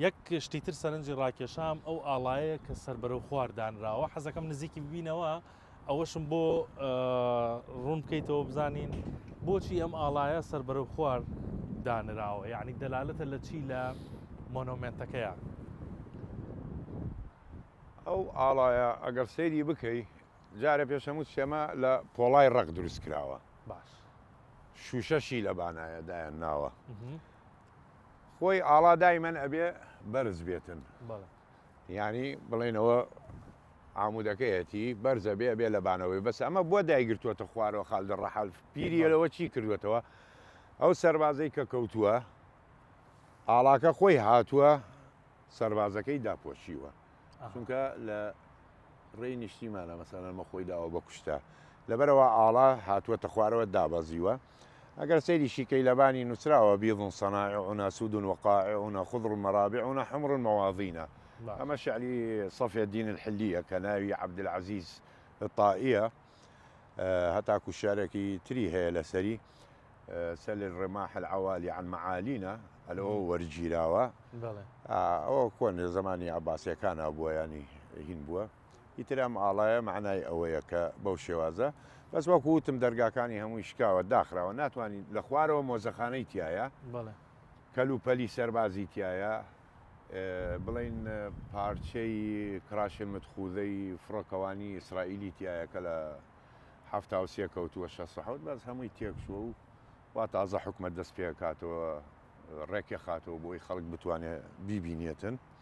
یەک شتی تر سەرنجی ڕاکێشام ئەو ئاڵایە کە سەر بەرەو خوار دانراوە حەزەکەم نزیکی ببینەوە ئەوەشم بۆ ڕوون بکەیتەوە بزانین بۆچی ئەم ئاڵایە سەر بەرەو خوار دانراوە یعنی دەلالەتە لە چی لە مۆنۆمنتەکەیە. ئەو ئاڵایە ئەگەر سەیری بکەی جارە پێشەموت شێمە لە پۆڵای ڕق دروست کراوە باش شوشەشی لە بانایە دایان ناوە خۆی ئاڵا دایمەن ئەبێ بەرز بێتن ینی بڵێنەوە ئامودەکەیەتی بەرزە بێ بێ لە بانەوەی بەس ئەمە بۆ دایگرتووەتە خوارەوە خاڵ دەڕەحال پیریەوە چی کردوێتەوە ئەو سەربازەی کە کەوتووە ئاڵاکە خۆی هاتووە سەربازەکەی داپۆشیوە چونکە لە ڕێی نیشتیمانە مەسەلەن خۆی داوە بە کوشتە لەبەرەوە ئاڵا هاتووەتە خوارەوە دابەزیوە ئەگەر سەیری شیکەی لەبانی نووسراوە بیض صنائعنا سود وقائعنا خضر المرابعنا حمر المواضين أما شعري صفي الدين الحلية كناوي عبد العزيز الطائية هتاكو الشاركي تريها لسري سل الرماح العوالي عن معالينا الأو ورجيلاوة أو كون زماني عباسي كان أبوه يعني هين بوه يترام آلايا معناي أويا كبوشوازة بس وەکوتم دەرگاکانی هەمووی شکاوە داخراوە ناتوانانی لە خوارەوە مۆزەخانەی تایە کەلوپەلی سەربازی تایە بڵین پارچەی کراشن متخوذەی فڕۆکەوانی ئیسرائیلی تایە کە لە هەفتاوسێ کەوتووە 16 بەس هەمووی تێکشوە و وا تازە حکومەت دەست پێکاتەوە ڕێکێ خاتەوە بۆی خەڵک بتوانێت بیبینێتن